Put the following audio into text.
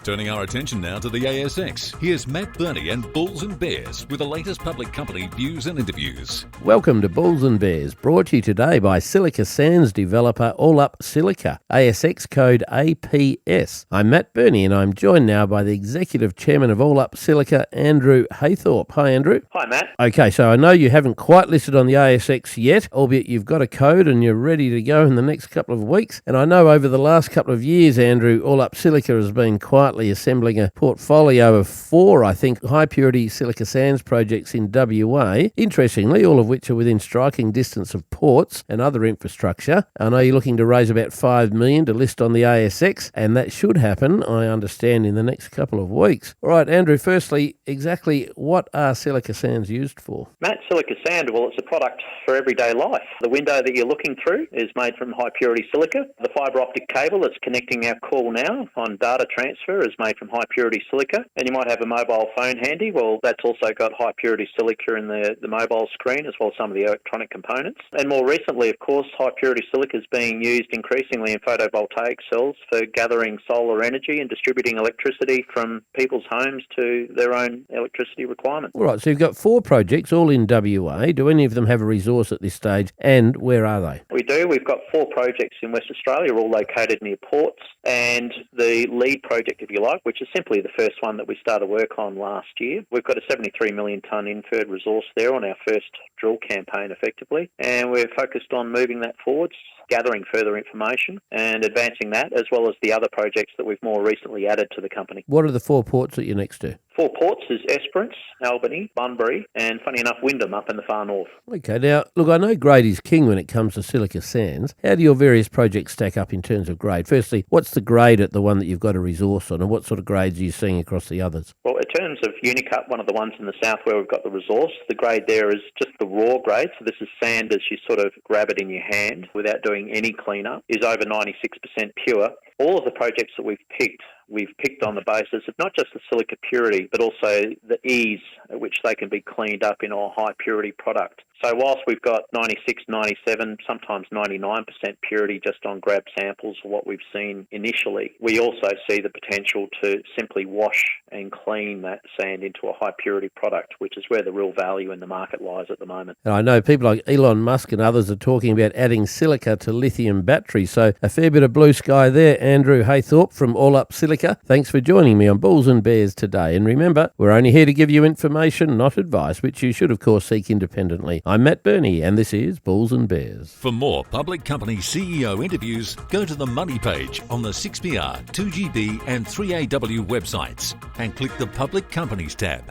Turning our attention now to the ASX, here's Matt Birney and Bulls and Bears with the latest public company views and interviews. Welcome to Bulls and Bears, brought to you today by silica sands developer Allup Silica, ASX code APS. I'm Matt Birney and I'm joined now by the Executive Chairman of Allup Silica, Andrew Haythorpe. Hi Andrew. Hi Matt. Okay, so I know you haven't quite listed on the ASX yet, albeit you've got a code and you're ready to go in the next couple of weeks. And I know over the last couple of years, Andrew, Allup Silica has been quietly assembling a portfolio of 4, I think, high-purity silica sands projects in WA. Interestingly, all of which are within striking distance of ports and other infrastructure. I know you're looking to raise about $5 million to list on the ASX, and that should happen, I understand, in the next couple of weeks. All right, Andrew, firstly, exactly what are silica sands used for? Matt, silica sand, well, it's a product for everyday life. The window that you're looking through is made from high-purity silica. The fibre optic cable that's connecting our call now on data transfer is made from high-purity silica. And you might have a mobile phone handy. Well, that's also got high-purity silica in the mobile screen, as well as some of the electronic components. And more recently, of course, high-purity silica is being used increasingly in photovoltaic cells for gathering solar energy and distributing electricity from people's homes to their own electricity requirements. All right, so you've got 4 projects, all in WA. Do any of them have a resource at this stage, and where are they? We do. We've got 4 projects in West Australia, all located near ports, and the lead project, if you like, which is simply the first one that we started work on last year. We've got a 73 million tonne inferred resource there on our first drill campaign, effectively, and we're focused on moving that forwards, gathering further information and advancing that, as well as the other projects that we've more recently added to the company. What are the 4 ports that you're next to? 4 ports is Esperance, Albany, Bunbury, and funny enough, Wyndham up in the far north. Okay, now, look, I know grade is king when it comes to silica sands. How do your various projects stack up in terms of grade? Firstly, what's the grade at the one that you've got a resource on, and what sort of grades are you seeing across the others? Well, in terms of Unicut, one of the ones in the south where we've got the resource, the grade there is just the raw grade, so this is sand as you sort of grab it in your hand without doing any cleanup, is over 96% pure. All of the projects that we've picked on the basis of not just the silica purity, but also the ease at which they can be cleaned up in a high purity product. So whilst we've got 96, 97, sometimes 99% purity just on grab samples of what we've seen initially, we also see the potential to simply wash and clean that sand into a high purity product, which is where the real value in the market lies at the moment. And I know people like Elon Musk and others are talking about adding silica to lithium batteries, so a fair bit of blue sky there. Andrew Haythorpe from Allup Silica, thanks for joining me on Bulls and Bears today. And remember, we're only here to give you information, not advice, which you should of course seek independently. I'm Matt Birney and this is Bulls and Bears. For more public company CEO interviews, go to the Money page on the 6PR, 2GB and 3AW websites and click the Public Companies tab.